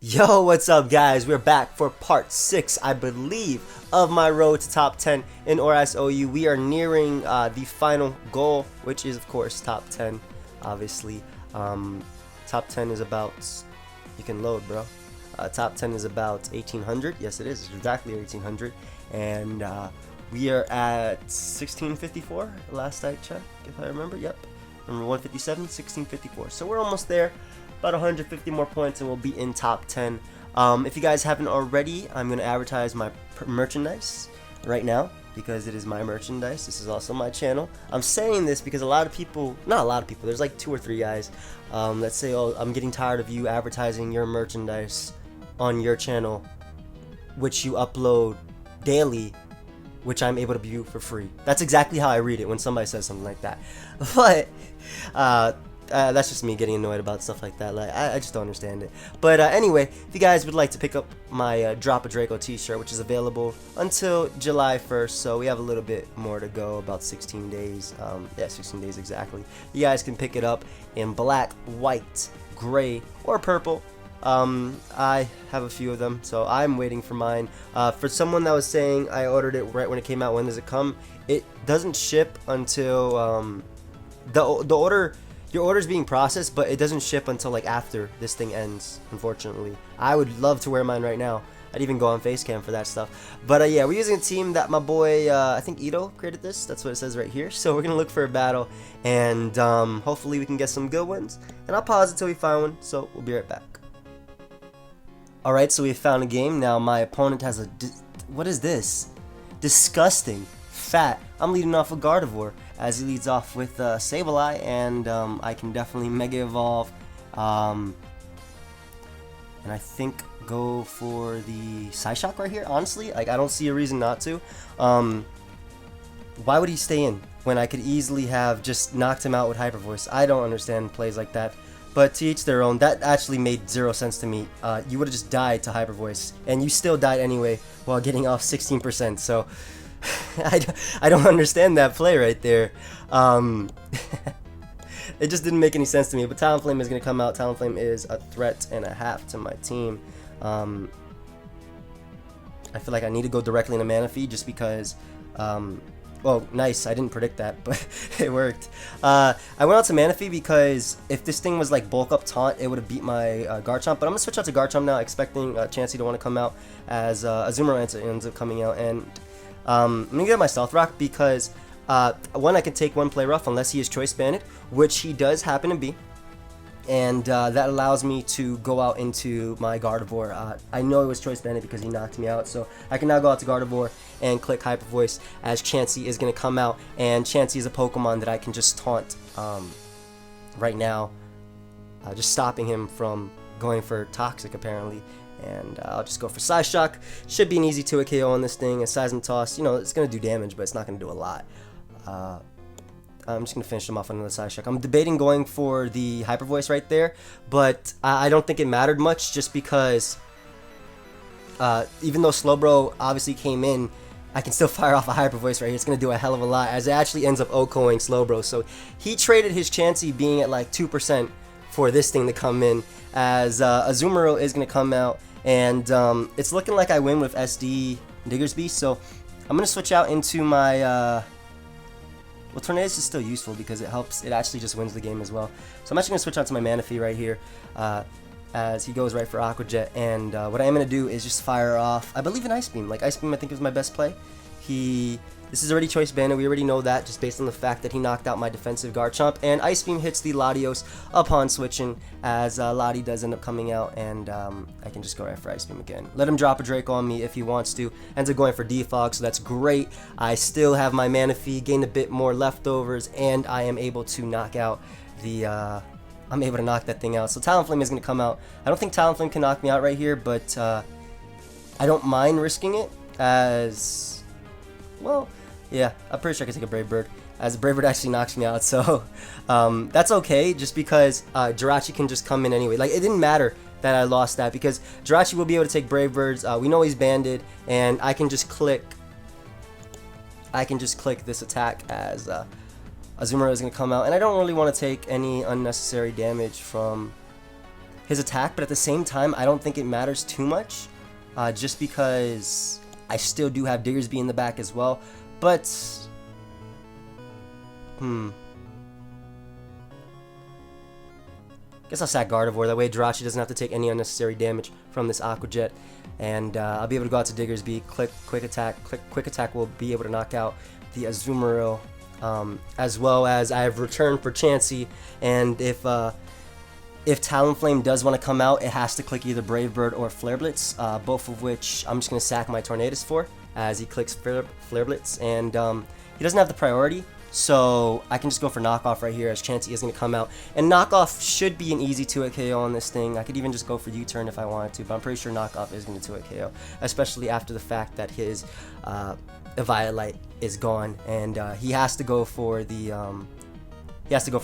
Yo, what's up guys? We're back for part 6, I believe, of my road to top 10 in ORAS OU. We are nearing the final goal, which is of course top 10, obviously. Top 10 is about, you can load bro. Top 10 is about 1800, yes it is, it's exactly 1800. And we are at 1654, last I checked, if I remember, yep. Number 157, 1654, so we're almost there. About 150 more points and we'll be in top 10. If you guys haven't already, I'm going to advertise my merchandise right now because it is my merchandise. This is also my channel. I'm saying this because a lot of people, not a lot of people, there's like 2 or 3 guys that say, oh, I'm getting tired of you advertising your merchandise on your channel, which you upload daily, which I'm able to view for free. That's exactly how I read it when somebody says something like that. But that's just me getting annoyed about stuff like that. Like I just don't understand it. But anyway, if you guys would like to pick up my Drop a Draco t-shirt, which is available until July 1st, so we have a little bit more to go, about 16 days. Yeah, 16 days exactly. You guys can pick it up in black, white, gray, or purple. I have a few of them, so I'm waiting for mine. For someone that was saying I ordered it right when it came out, when does it come? It doesn't ship until your order is being processed, but it doesn't ship until like after this thing ends, unfortunately. I would love to wear mine right now. I'd even go on Facecam for that stuff. But yeah, we're using a team that my boy, I think Ito created this. That's what it says right here. So we're going to look for a battle, and hopefully we can get some good ones. And I'll pause until we find one, so we'll be right back. Alright, so we found a game. Now my opponent has a... what is this? Disgusting. Fat. I'm leading off with Gardevoir as he leads off with Sableye, and I can definitely Mega Evolve, and I think go for the Psyshock right here. Honestly, like I don't see a reason not to. Why would he stay in when I could easily have just knocked him out with Hyper Voice? I don't understand plays like that. But to each their own. That actually made 0 sense to me. You would have just died to Hyper Voice, and you still died anyway while getting off 16%. So. I don't understand that play right there. It just didn't make any sense to me. But Talonflame is going to come out. Talonflame is a threat and a half to my team. I feel like I need to go directly into Manaphy just because... well, nice. I didn't predict that, but it worked. I went out to Manaphy because if this thing was like bulk up taunt, it would have beat my Garchomp. But I'm going to switch out to Garchomp now, expecting Chansey to want to come out as Azumarill ends up coming out. And I'm going to get my Stealth Rock because, one, I can take one play rough unless he is Choice Banded, which he does happen to be. And that allows me to go out into my Gardevoir. I know it was Choice Banded because he knocked me out, so I can now go out to Gardevoir and click Hyper Voice as Chansey is going to come out. And Chansey is a Pokemon that I can just taunt right now, just stopping him from going for Toxic apparently. And I'll just go for Psyshock. Should be an easy 2-hit KO on this thing. A Seismic Toss, you know, it's going to do damage, but it's not going to do a lot. I'm just going to finish him off on another Psyshock. I'm debating going for the Hyper Voice right there, but I don't think it mattered much just because even though Slowbro obviously came in, I can still fire off a Hyper Voice right here. It's going to do a hell of a lot as it actually ends up OHKOing Slowbro. So he traded his Chansey being at like 2% for this thing to come in, as Azumarill is going to come out. And it's looking like I win with SD Diggersby, so I'm going to switch out into my... well, Tornadus is still useful because it helps, it actually just wins the game as well. So I'm actually going to switch out to my Manaphy right here, as he goes right for Aqua Jet. And what I am going to do is just fire off, I believe, an Ice Beam. Like, Ice Beam I think is my best play. This is already Choice Banded, we already know that, just based on the fact that he knocked out my defensive Garchomp. And Ice Beam hits the Latios upon switching, as Lati does end up coming out, and I can just go right for Ice Beam again. Let him drop a Draco on me if he wants to. Ends up going for Defog, so that's great. I still have my Manaphy, gain a bit more leftovers, and I am able to knock out the... I'm able to knock that thing out. So Talonflame is going to come out. I don't think Talonflame can knock me out right here, but I don't mind risking it, as... well, yeah, I'm pretty sure I can take a Brave Bird, as Brave Bird actually knocks me out, so that's okay, just because Jirachi can just come in anyway. Like, it didn't matter that I lost that, because Jirachi will be able to take Brave Birds. We know he's banded, and I can just click this attack as Azumarill is going to come out, and I don't really want to take any unnecessary damage from his attack, but at the same time, I don't think it matters too much, just because I still do have Diggersby in the back as well. But guess I'll sack Gardevoir. That way Jirachi doesn't have to take any unnecessary damage from this Aqua Jet. And I'll be able to go out to Diggersby, click Quick Attack. Quick Attack will be able to knock out the Azumarill, as well as I have returned for Chansey. And if Talonflame does want to come out, it has to click either Brave Bird or Flare Blitz, both of which I'm just going to sack my Tornadus for, as he clicks Flare Blitz. And he doesn't have the priority, so I can just go for Knockoff right here, as Chansey is going to come out. And Knockoff should be an easy 2-hit KO on this thing. I could even just go for U-turn if I wanted to, but I'm pretty sure Knockoff is going to 2-hit KO, especially after the fact that his Eviolite is gone, and he has to go for the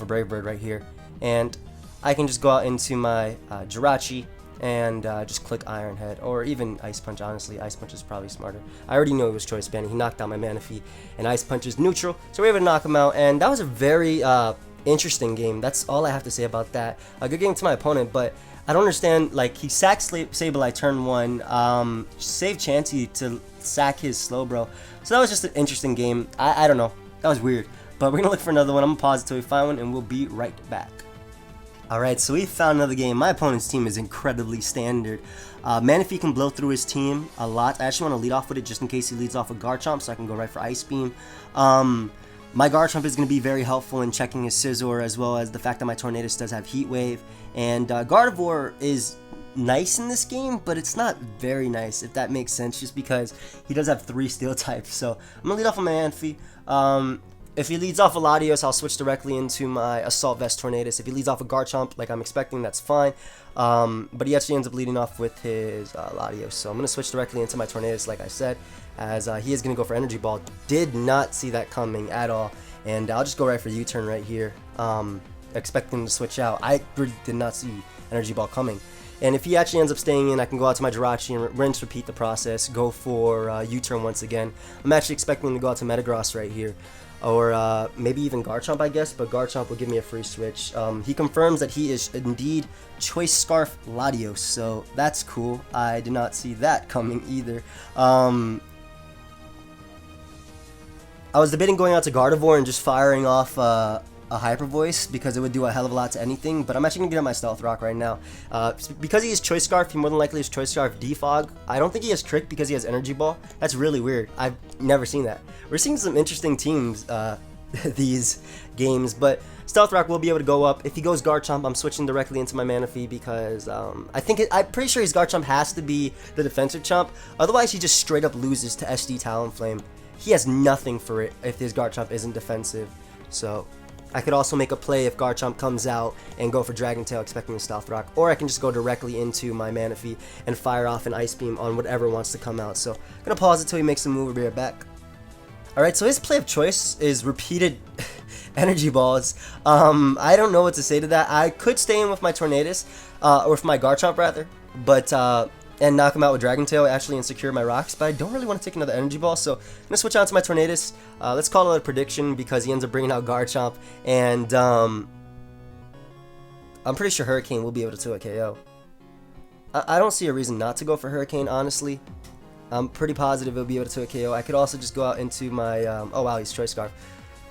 Brave Bird right here. And I can just go out into my Jirachi and just click Iron Head, or even Ice Punch. Honestly, Ice Punch is probably smarter. I already knew it was Choice Banding. He knocked out my Manaphy, and Ice Punch is neutral, so we were able to knock him out. And that was a very interesting game. That's all I have to say about that. A good game to my opponent, but I don't understand. Like, he sacked Sableye turn 1, saved Chansey to sack his Slowbro. So that was just an interesting game. I don't know. That was weird. But we're gonna look for another one. I'm gonna pause until we find one, and we'll be right back. Alright, so we found another game. My opponent's team is incredibly standard. Manaphy can blow through his team a lot. I actually want to lead off with it just in case he leads off with Garchomp, so I can go right for Ice Beam. My Garchomp is going to be very helpful in checking his Scizor, as well as the fact that my Tornadus does have Heat Wave. And Gardevoir is nice in this game, but it's not very nice, if that makes sense, just because he does have 3 Steel types. So I'm going to lead off with my Manaphy. If he leads off a Latios, I'll switch directly into my Assault Vest Tornadus. If he leads off a Garchomp, like I'm expecting, that's fine. But he actually ends up leading off with his Latios. So I'm going to switch directly into my Tornadus, like I said, as he is going to go for Energy Ball. Did not see that coming at all. And I'll just go right for U-turn right here, expecting him to switch out. I really did not see Energy Ball coming. And if he actually ends up staying in, I can go out to my Jirachi and rinse, repeat the process, go for U-turn once again. I'm actually expecting him to go out to Metagross right here. Or maybe even Garchomp, I guess, but Garchomp will give me a free switch. He confirms that he is indeed Choice Scarf Latios, so that's cool. I did not see that coming either. I was debating going out to Gardevoir and just firing off a Hyper Voice, because it would do a hell of a lot to anything, but I'm actually going to get on my Stealth Rock right now. Because he is Choice Scarf, he more than likely is Choice Scarf Defog. I don't think he has Trick because he has Energy Ball. That's really weird. I've never seen that. We're seeing some interesting teams these games, but Stealth Rock will be able to go up. If he goes Garchomp, I'm switching directly into my Manaphy, because I'm pretty sure his Garchomp has to be the defensive chomp. Otherwise, he just straight up loses to SD Talonflame. He has nothing for it if his Garchomp isn't defensive. So I could also make a play if Garchomp comes out and go for Dragon Tail expecting a Stealth Rock, or I can just go directly into my Manaphy and fire off an Ice Beam on whatever wants to come out. So I'm going to pause until he makes a move. We'll be right back. Alright, so his play of choice is repeated Energy Balls. I don't know what to say to that. I could stay in with my Tornadus, or with my Garchomp rather, but and knock him out with Dragon Tail actually and secure my rocks, but I don't really want to take another Energy Ball, so I'm going to switch on to my Tornadus. Let's call it a prediction, because he ends up bringing out Garchomp, and I'm pretty sure Hurricane will be able to 2-hit KO. I don't see a reason not to go for Hurricane, honestly. I'm pretty positive he'll be able to 2-hit KO. I could also just go out into my, oh wow, he's Choice Scarf.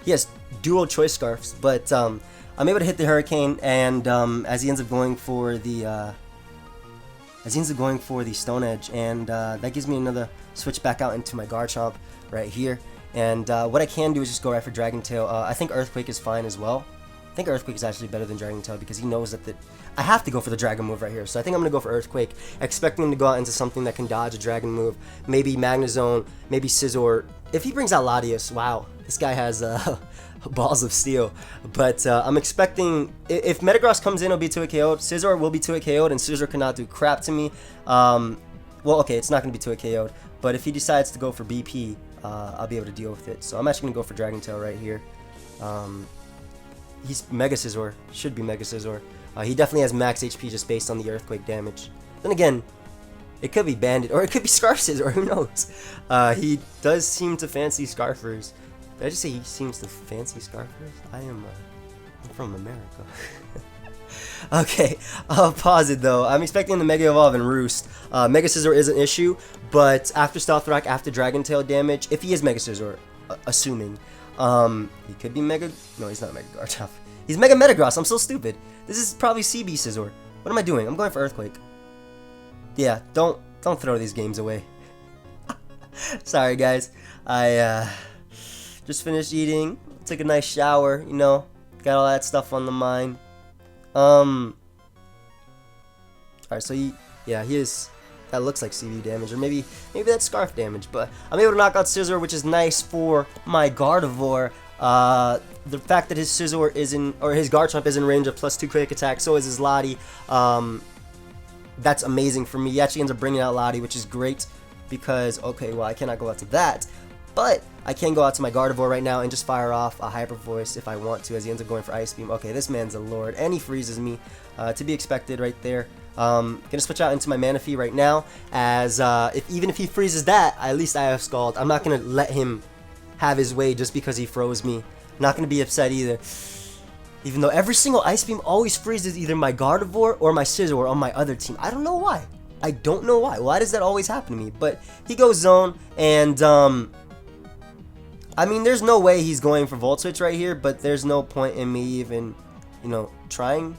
He has dual Choice Scarfs, but I'm able to hit the Hurricane, and as he ends up going for the Stone Edge, and that gives me another switch back out into my Garchomp right here. And what I can do is just go right for Dragon Tail. I think Earthquake is fine as well. I think Earthquake is actually better than Dragon Tail, because he knows that I have to go for the Dragon move right here. So I think I'm going to go for Earthquake, expecting him to go out into something that can dodge a Dragon move. Maybe Magnezone, maybe Scizor. If he brings out Latios, wow, this guy has balls of steel. But I'm expecting, if Metagross comes in, it'll be 2-hit KO'd. Scizor will be 2-hit KO'd, and Scizor cannot do crap to me. Well, okay, it's not going to be 2-hit KO'd, but if he decides to go for BP, I'll be able to deal with it. So I'm actually going to go for Dragon Tail right here. He's Mega Scizor, should be Mega Scizor. He definitely has max HP just based on the Earthquake damage. Then again, it could be Bandit, or it could be Scarf Scizor, who knows? He does seem to fancy Scarfers. Did I just say he seems to fancy Scarfers? I'm from America. Okay, I'll pause it though. I'm expecting the Mega Evolve and Roost. Mega Scizor is an issue, but after Stealth Rock, after Dragon Tail damage, if he is Mega Scizor, assuming, he could be Mega. No, he's not Mega Garchomp. He's Mega Metagross. I'm so stupid. This is probably CB Scizor. What am I doing? I'm going for Earthquake. Yeah, don't throw these games away. Sorry guys, I just finished eating, took a nice shower, you know, got all that stuff on the mind. Alright, so he is, that looks like CV damage, or maybe that's Scarf damage, but I'm able to knock out Scizor, which is nice for my Gardevoir. The fact that his Scizor is in, or his Garchomp is in range of +2 quick attack, so is his Lottie. That's amazing for me. He actually ends up bringing out Lottie, which is great, because, okay, well, I cannot go out to that, but I can go out to my Gardevoir right now and just fire off a Hyper Voice if I want to, as he ends up going for Ice Beam. Okay, this man's a lord, and he freezes me, to be expected right there. Gonna switch out into my Manaphy right now, as even if he freezes that, at least I have Scald. I'm not gonna let him have his way just because he froze me. Not gonna be upset either. Even though every single Ice Beam always freezes either my Gardevoir or my Scizor on my other team. I don't know why. I don't know why. Why does that always happen to me? But he goes Zone, and I mean, there's no way he's going for Volt Switch right here, but there's no point in me even, you know, trying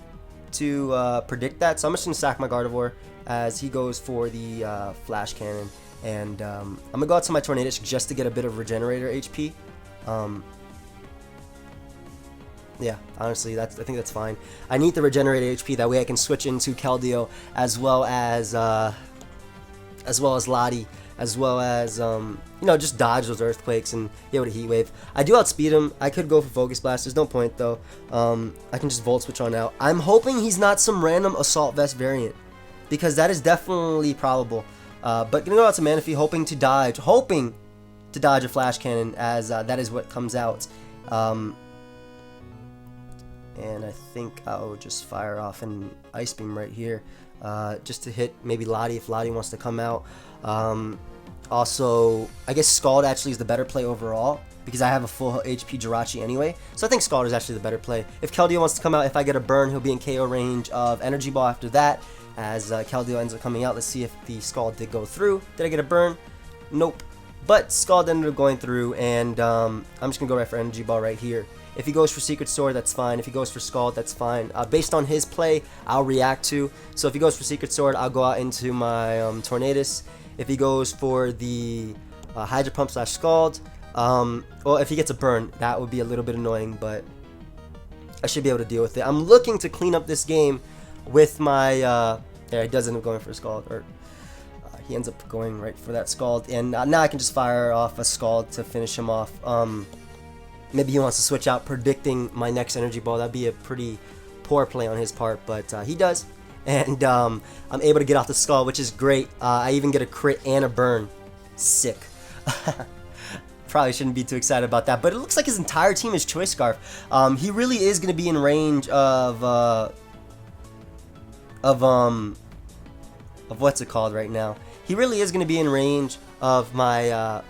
to predict that. So I'm just going to sack my Gardevoir as he goes for the Flash Cannon. And I'm going to go out to my Tornadus just to get a bit of Regenerator HP. Yeah, honestly, I think that's fine. I need the Regenerated HP, that way I can switch into Keldeo, as well as Lottie, as well as, you know, just dodge those Earthquakes and be able to Heat Wave. I do outspeed him. I could go for Focus Blast. There's no point, though. I can just Volt Switch on out. I'm hoping he's not some random Assault Vest variant, because that is definitely probable. But gonna go out to Manaphy, hoping to dodge a Flash Cannon, as that is what comes out. And I think I'll just fire off an Ice Beam right here, just to hit maybe Lottie if Lottie wants to come out. Also, I guess Scald actually is the better play overall, because I have a full HP Jirachi anyway. So I think Scald is actually the better play. If Keldeo wants to come out, if I get a burn, he'll be in KO range of Energy Ball after that, as Keldeo ends up coming out. Let's see if the Scald did go through. Did I get a burn? Nope. But Scald ended up going through, and I'm just going to go right for Energy Ball right here. If he goes for Secret Sword, that's fine. If he goes for Scald, that's fine. Based on his play, I'll react to. So if he goes for Secret Sword, I'll go out into my Tornadus. If he goes for the Hydro Pump / Scald, well, if he gets a burn, that would be a little bit annoying, but I should be able to deal with it. I'm looking to clean up this game with my, yeah, he does end up going for a Scald, or he ends up going right for that Scald, and now I can just fire off a Scald to finish him off. Maybe he wants to switch out, predicting my next Energy Ball. That'd be a pretty poor play on his part, but he does. And I'm able to get off the Scald, which is great. I even get a crit and a burn. Sick. Probably shouldn't be too excited about that, but it looks like his entire team is Choice Scarf. He really is going to be in range of what's it called right now. He really is going to be in range of my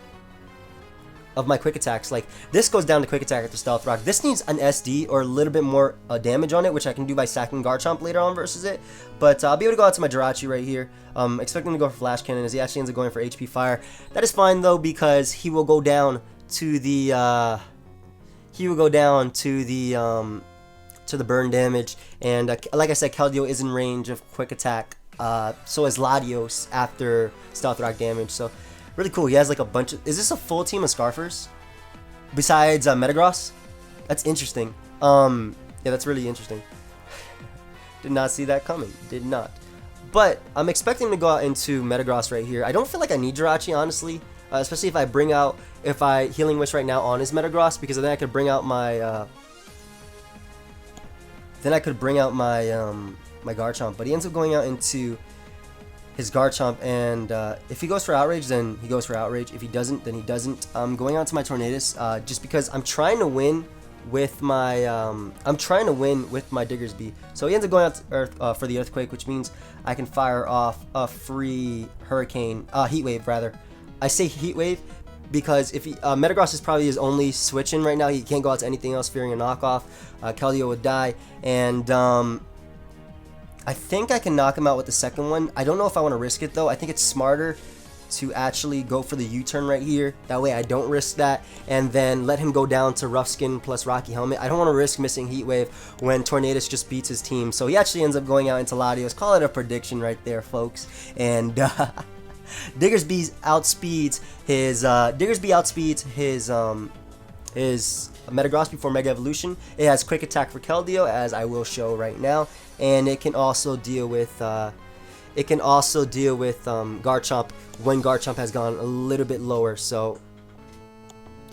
quick attacks. Like, this goes down to quick attack after Stealth Rock. This needs an SD or a little bit more damage on it, which I can do by sacking Garchomp later on versus it. But I'll be able to go out to my Jirachi right here. Expecting to go for Flash Cannon, as he actually ends up going for HP Fire. That is fine though, because he will go down to the burn damage, and like I said, Keldeo is in range of quick attack. So is Latios after Stealth Rock damage. So really cool. He has like a bunch of... Is this a full team of Scarfers? Besides Metagross? That's interesting. Yeah, that's really interesting. Did not see that coming. Did not. But I'm expecting to go out into Metagross right here. I don't feel like I need Jirachi, honestly. Especially if I bring out... If I Healing Wish right now on his Metagross, because then I could bring out my... my Garchomp. But he ends up going out into his Garchomp, and if he goes for Outrage, then he goes for Outrage. If he doesn't, then he doesn't. I'm going out to my Tornadus, just because I'm trying to win with my Diggersby. So he ends up going out to Earth for the Earthquake, which means I can fire off a free Hurricane, Heat Wave rather. I say Heat Wave because if he, Metagross is probably his only switch in right now. He can't go out to anything else, fearing a knockoff. Keldeo would die, and I think I can knock him out with the second one. I don't know if I want to risk it though. I think it's smarter to actually go for the U-turn right here. That way I don't risk that, and then let him go down to Rough Skin plus Rocky Helmet. I don't want to risk missing Heat Wave when Tornadus just beats his team. So he actually ends up going out into Latios. Call it a prediction right there, folks. And Diggersby outspeeds his Metagross before Mega Evolution. It has Quick Attack for Keldeo, as I will show right now, and it can also deal with Garchomp when Garchomp has gone a little bit lower. So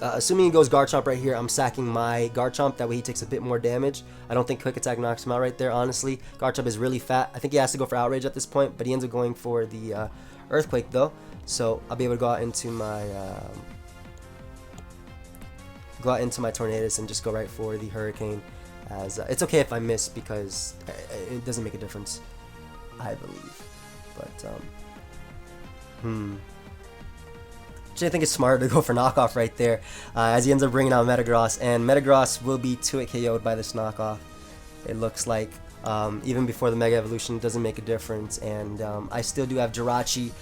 assuming he goes Garchomp right here, I'm sacking my Garchomp. That way he takes a bit more damage. I don't think Quick Attack knocks him out right there, honestly. Garchomp is really fat. I think he has to go for Outrage at this point, but he ends up going for the Earthquake though. So I'll be able to go out into my Tornadus and just go right for the Hurricane. As it's okay if I miss, because it doesn't make a difference, I believe. But actually, I think it's smarter to go for knockoff right there, as he ends up bringing out Metagross, and Metagross will be 2-hit KO'd by this knockoff. It looks like even before the Mega Evolution, it doesn't make a difference, and I still do have Jirachi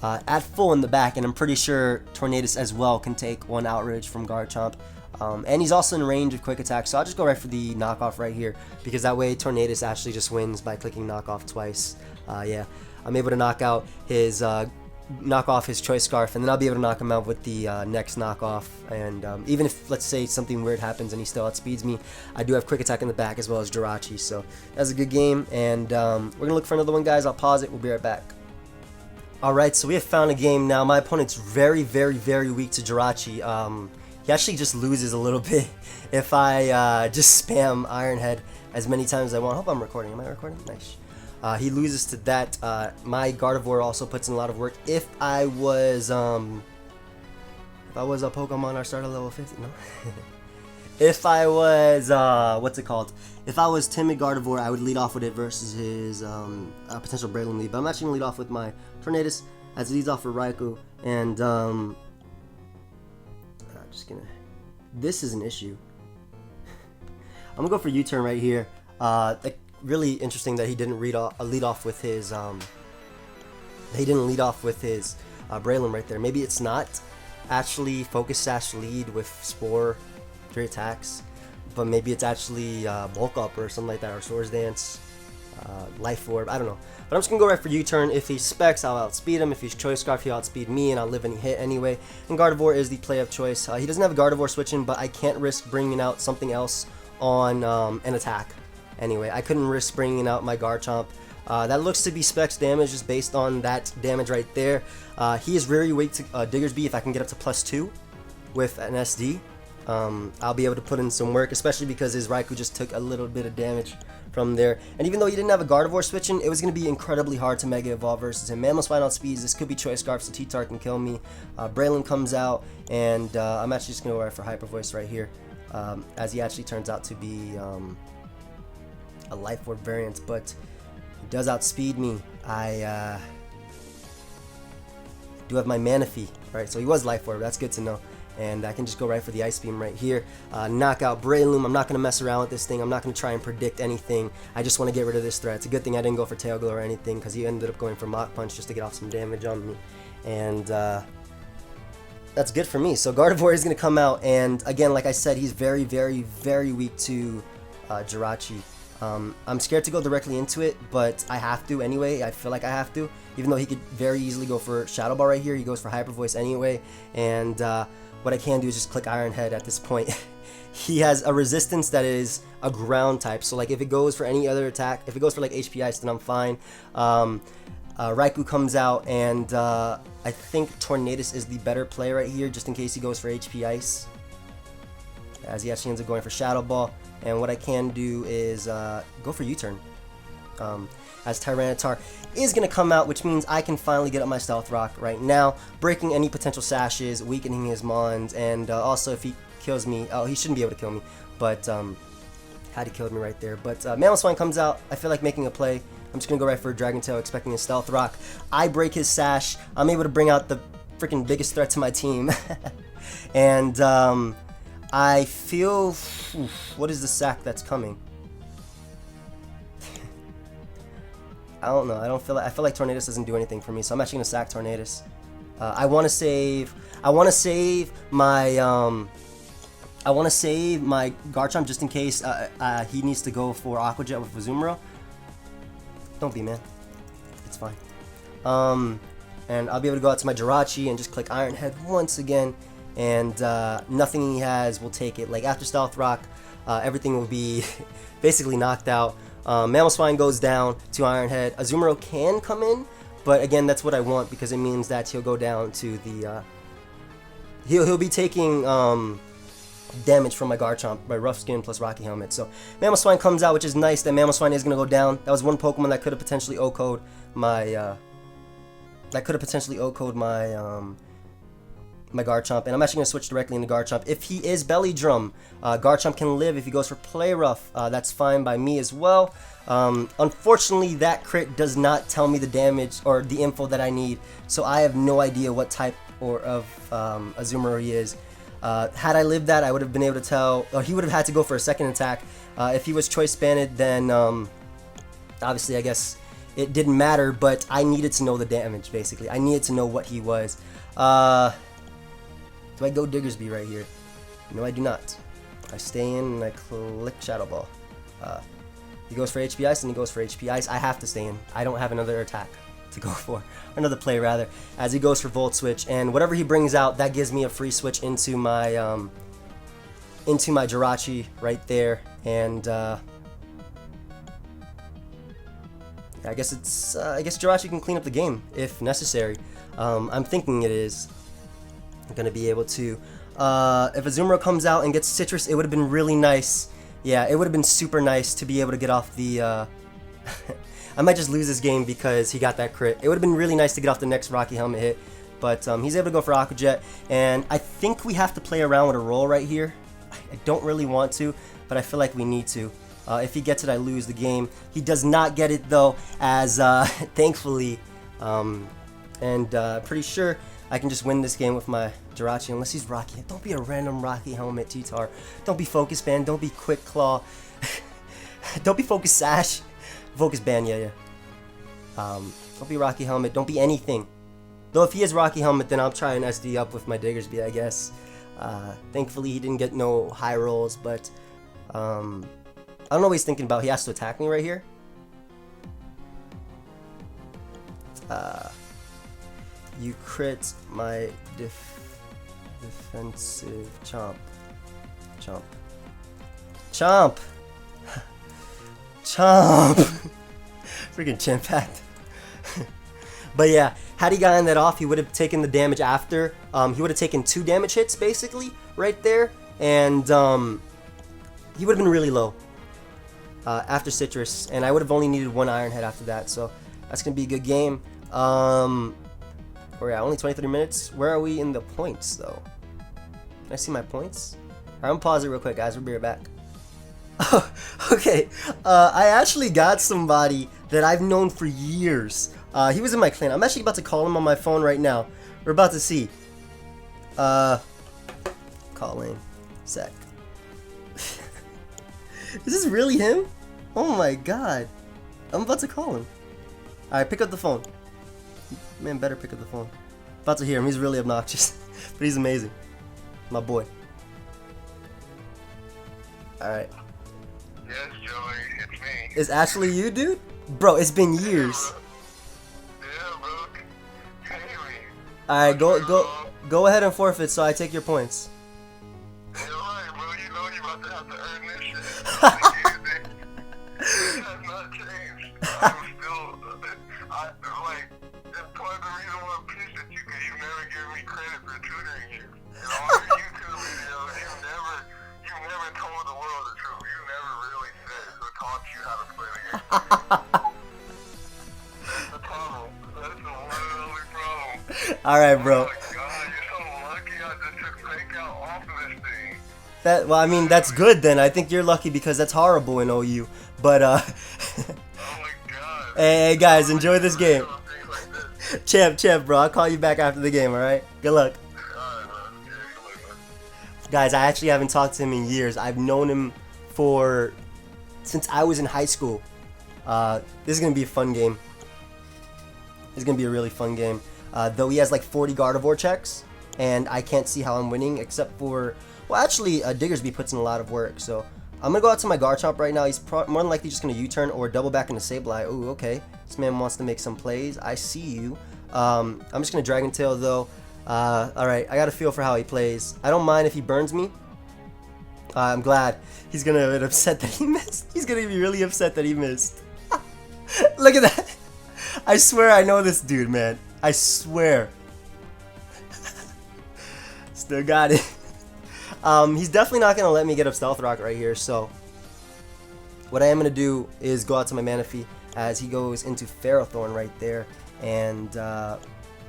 at full in the back, and I'm pretty sure Tornadus as well can take one Outrage from Garchomp. And he's also in range of Quick Attack, so I'll just go right for the knockoff right here, because that way Tornadus actually just wins by clicking knockoff twice. Yeah, I'm able to knock out his Choice Scarf, and then I'll be able to knock him out with the next knockoff. And even if, let's say, something weird happens and he still outspeeds me, I do have Quick Attack in the back as well as Jirachi. So that's a good game, and we're gonna look for another one, guys. I'll pause it. We'll be right back. Alright, so we have found a game now. My opponent's very, very, very weak to Jirachi. He actually just loses a little bit if I just spam Iron Head as many times as I want. I hope I'm recording. Am I recording? Nice. He loses to that. My Gardevoir also puts in a lot of work. If I was a Pokemon, I started level 50. No. If I was what's it called? If I was Timid Gardevoir, I would lead off with it versus his potential Breloom lead. But I'm actually gonna lead off with my Tornadus as it leads off for Raikou, and I'm just gonna. This is an issue. I'm gonna go for U-turn right here. Like, really interesting that he didn't lead off with his Breloom right there. Maybe it's not actually Focus Sash lead with Spore 3 attacks, but maybe it's actually Bulk Up or something like that, or Swords Dance, Life Orb. I don't know. But I'm just gonna go right for U-turn. If he specs, I'll outspeed him. If he's Choice Scarf, he'll outspeed me, and I'll live any hit anyway. And Gardevoir is the play of choice. He doesn't have a Gardevoir switching, but I can't risk bringing out something else on an attack. Anyway, I couldn't risk bringing out my Garchomp. That looks to be specs damage just based on that damage right there. He is very weak to Diggersby. If I can get up to +2 with an SD, I'll be able to put in some work, especially because his Raikou just took a little bit of damage from there. And even though he didn't have a Gardevoir switching, it was going to be incredibly hard to Mega Evolve versus him. Mamoswine outspeeds. This could be Choice Scarf, so T-Tar can kill me. Breloom comes out, and I'm actually just going to go right for Hyper Voice right here, as he actually turns out to be a Life Orb variant, but he does outspeed me. I do have my Manaphy, right? So he was Life Orb. That's good to know. And I can just go right for the Ice Beam right here. Knock out Breloom. I'm not going to mess around with this thing. I'm not going to try and predict anything. I just want to get rid of this threat. It's a good thing I didn't go for Tail Glow or anything, because he ended up going for Mach Punch just to get off some damage on me. And that's good for me. So Gardevoir is going to come out, and again, like I said, he's very, very, very weak to Jirachi. I'm scared to go directly into it, but I have to anyway. I feel like I have to, even though he could very easily go for Shadow Ball right here. He goes for Hyper Voice anyway, and what I can do is just click Iron Head at this point. He has a resistance that is a ground type, so like if it goes for any other attack, if it goes for like HP Ice, then I'm fine. Raikou comes out, and I think Tornadus is the better play right here, just in case he goes for HP Ice, as he actually ends up going for Shadow Ball. And what I can do is go for U-turn, as Tyranitar is going to come out, which means I can finally get up my Stealth Rock right now, breaking any potential sashes, weakening his Mons, and also if he kills me, oh, he shouldn't be able to kill me, but had he killed me right there. But Mamoswine comes out. I feel like making a play. I'm just going to go right for a Dragon Tail, expecting a Stealth Rock. I break his sash. I'm able to bring out the freaking biggest threat to my team. And I feel... What is the sack that's coming? I don't know. I feel like Tornadus doesn't do anything for me, so I'm actually gonna sack Tornadus. I want to save my Garchomp just in case he needs to go for Aqua Jet with Azumarill. Don't be, man. It's fine. And I'll be able to go out to my Jirachi and just click Iron Head once again, and nothing he has will take it. Like after Stealth Rock, everything will be basically knocked out. Mamoswine goes down to Iron Head. Azumarill can come in, but again, that's what I want because it means that he'll go down to the he'll be taking damage from my Garchomp, my Rough Skin plus Rocky Helmet. So Mamoswine comes out, which is nice. That Mamoswine is gonna go down. That was one Pokemon that could have potentially OHKO'd my my Garchomp, and I'm actually going to switch directly into Garchomp. If he is Belly Drum, Garchomp can live. If he goes for Play Rough, that's fine by me as well. Unfortunately, that crit does not tell me the damage or the info that I need, so I have no idea what type of Azumarill he is. Had I lived that, I would have been able to tell, or he would have had to go for a second attack. If he was Choice Banded, then obviously I guess it didn't matter, but I needed to know the damage, basically. I needed to know what he was. Do I go Diggersby right here? No, I do not. I stay in and I click Shadow Ball. He goes for HP Ice and he goes for HP Ice. I have to stay in. I don't have another attack to go for. Or another play, rather. As he goes for Volt Switch. And whatever he brings out, that gives me a free switch into my Jirachi right there. And I guess Jirachi can clean up the game if necessary. I'm thinking it is. I'm gonna be able to. If Azumarill comes out and gets Citrus, it would have been really nice. Yeah, it would have been super nice to be able to get off the. I might just lose this game because he got that crit. It would have been really nice to get off the next Rocky Helmet hit, but he's able to go for Aqua Jet, and I think we have to play around with a roll right here. I don't really want to, but I feel like we need to. If he gets it, I lose the game. He does not get it though, as thankfully, pretty sure I can just win this game with my Jirachi unless he's Rocky. Don't be a random Rocky Helmet, T-Tar. Don't be Focus Band. Don't be Quick Claw. Don't be Focus Sash. Focus Band, yeah. Don't be Rocky Helmet. Don't be anything. Though if he is Rocky Helmet, then I'll try and SD up with my Diggersby, I guess. Thankfully, he didn't get no high rolls, but I don't know what he's thinking about. He has to attack me right here. You crit my defensive Chomp. Chomp! Freaking Chimpact. But yeah, had he gotten that off, he would have taken the damage after. He would have taken 2 damage hits, basically, right there. And he would have been really low after Citrus. And I would have only needed 1 Iron Head after that. So that's going to be a good game. We're at only 23 minutes. Where are we in the points, though? Can I see my points? Alright, I'm gonna pause it real quick, guys. We'll be right back. Okay. I actually got somebody that I've known for years. He was in my clan. I'm actually about to call him on my phone right now. We're about to see. Calling. Sec. Is this really him? Oh my god. I'm about to call him. Alright, pick up the phone. Man, better pick up the phone. About to hear him. He's really obnoxious. But he's amazing. My boy. Alright. Yes, Joey. It's me. Is Ashley you, dude? Bro, it's been years. Yeah, bro. Pay me. Alright, go ahead and forfeit so I take your points. Hey, alright, bro. You know you're about to have to earn this shit. It has not changed. I'm still, that's part of the reason why I'm pissed at you, because you never give me credit for tutoring you. In all your YouTube videos, you never told the world the truth. You never really said who taught you how to play the game. That's the problem. That's the one and only problem. Alright, bro. Oh my god, you're so lucky I just took fake out off of this thing. Well, I mean, that's good then. I think you're lucky because that's horrible in OU. But, Oh my god. hey, guys, enjoy this game. Champ, bro. I'll call you back after the game, alright? Good luck. Guys, I actually haven't talked to him in years. I've known him since I was in high school. This is going to be a fun game. is going to be a really fun game. Though he has like 40 Gardevoir checks, and I can't see how I'm winning except for, well, actually, Diggersby puts in a lot of work. So I'm going to go out to my Garchomp right now. He's more than likely just going to U-turn or double back into Sableye. Ooh, okay. This man wants to make some plays. I see you. I'm just going to Dragon Tail, though. Alright, I got a feel for how he plays. I don't mind if he burns me. I'm glad. He's going to be upset that he missed. He's going to be really upset that he missed. Look at that. I swear I know this dude, man. I swear. Still got it. He's definitely not going to let me get up Stealth Rock right here, so what I am going to do is go out to my Manaphy as he goes into Ferrothorn right there, and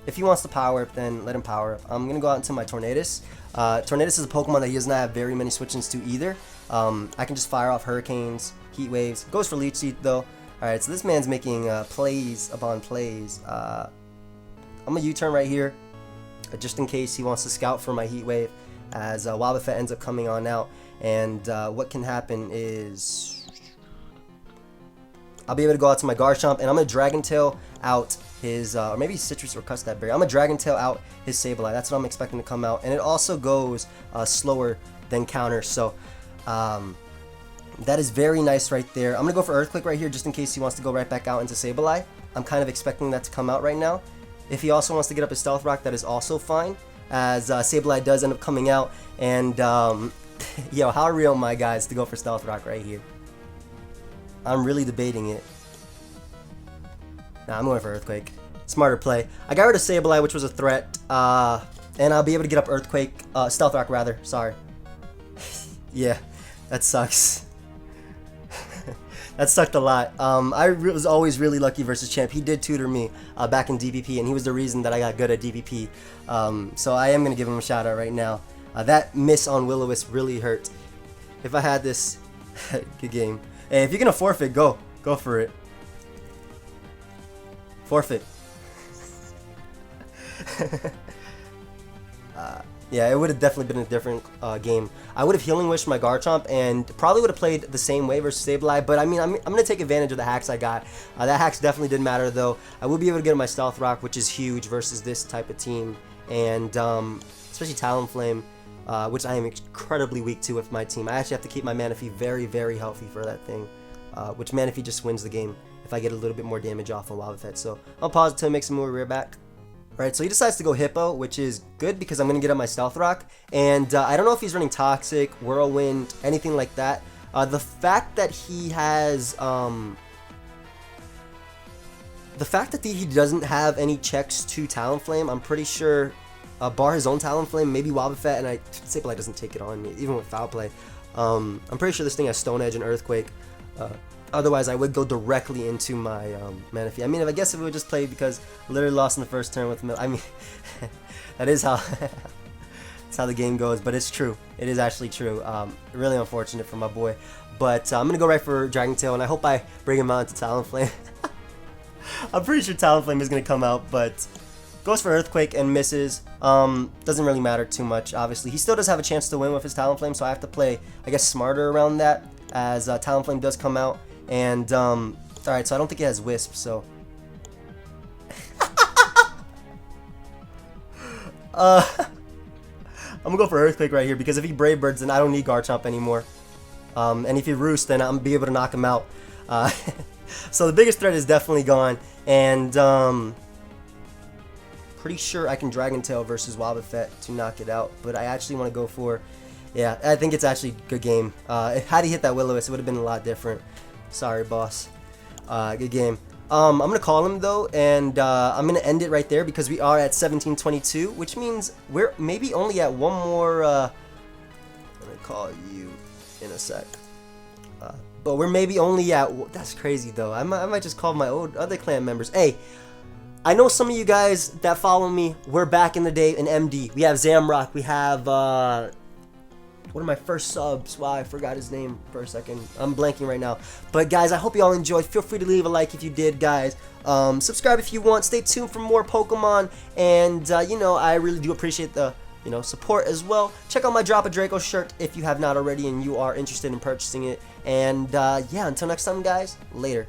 if he wants to power up, then let him power up. I'm going to go out into my Tornadus. Tornadus is a Pokemon that he does not have very many switch-ins to either. I can just fire off Hurricanes, Heat Waves. Goes for Leech Seed, though. Alright, so this man's making plays upon plays. I'm going to U-turn right here, just in case he wants to scout for my Heat Wave, as Wobbuffet ends up coming on out. And what can happen is I'll be able to go out to my Garchomp, and I'm going to Dragon Tail out his, or maybe Citrus or Custard Berry. I'm going to Dragon Tail out his Sableye. That's what I'm expecting to come out. And it also goes slower than counter, so that is very nice right there. I'm going to go for Earthquake right here just in case he wants to go right back out into Sableye. I'm kind of expecting that to come out right now. If he also wants to get up his Stealth Rock, that is also fine, as Sableye does end up coming out. And, yo, how real am I, guys, to go for Stealth Rock right here? I'm really debating it. Nah, I'm going for Earthquake. Smarter play. I got rid of Sableye, which was a threat, and I'll be able to get up Earthquake, Stealth Rock rather, sorry. Yeah, that sucks. That sucked a lot. I was always really lucky versus Champ. He did tutor me back in DPP, and he was the reason that I got good at DPP. So I am going to give him a shout out right now. That miss on Will-O-Wisp really hurt. If I had this, good game. Hey, if you're going to forfeit, go. Go for it. Forfeit. Yeah, it would have definitely been a different game. I would have Healing Wished my Garchomp and probably would have played the same way versus Sableye, but I mean, I'm going to take advantage of the hacks I got. That hacks definitely did matter, though. I will be able to get my Stealth Rock, which is huge versus this type of team, and especially Talonflame, which I am incredibly weak to with my team. I actually have to keep my Manaphy very, very healthy for that thing, which Manaphy just wins the game if I get a little bit more damage off on Wobbuffet. So I'll pause until it makes a move rear back. Alright, so he decides to go Hippo, which is good because I'm going to get up my Stealth Rock. And I don't know if he's running Toxic, Whirlwind, anything like that. The fact that he has... the fact that he doesn't have any checks to Talonflame, I'm pretty sure, bar his own Talonflame, maybe Wobbuffet, and Sableye doesn't take it on me, even with Foul Play. I'm pretty sure this thing has Stone Edge and Earthquake. Otherwise, I would go directly into my Manaphy. I mean, I guess if it would just play because I literally lost in the first turn with I mean, that is how that's how the game goes. But it's true. It is actually true. Really unfortunate for my boy. But I'm gonna go right for Dragon Tail, and I hope I bring him out into Talonflame. I'm pretty sure Talonflame is gonna come out, but goes for Earthquake and misses. Doesn't really matter too much. Obviously, he still does have a chance to win with his Talonflame, so I have to play, I guess, smarter around that, as Talonflame does come out. And, alright, so I don't think it has Wisp, so... I'm gonna go for Earthquake right here, because if he Brave Birds, then I don't need Garchomp anymore. And if he Roosts, then I'm gonna be able to knock him out. So the biggest threat is definitely gone, and, pretty sure I can Dragon Tail versus Wobbuffet to knock it out, but I actually want to go for... Yeah, I think it's actually a good game. Had he hit that Will-O-Wisp, it would have been a lot different. Sorry, boss. Good game. I'm going to call him, though, and I'm going to end it right there because we are at 17:22, which means we're maybe only at one more... I'm going to call you in a sec. But we're maybe only at... That's crazy, though. I might just call my other clan members. Hey, I know some of you guys that follow me, we're back in the day in MD. We have Zamrock. We have... one of my first subs. Wow, I forgot his name for a second. I'm blanking right now. But guys, I hope you all enjoyed. Feel free to leave a like if you did, guys. Subscribe if you want. Stay tuned for more Pokemon. And, you know, I really do appreciate the, support as well. Check out my Drop a Draco shirt if you have not already and you are interested in purchasing it. And, yeah, until next time, guys. Later.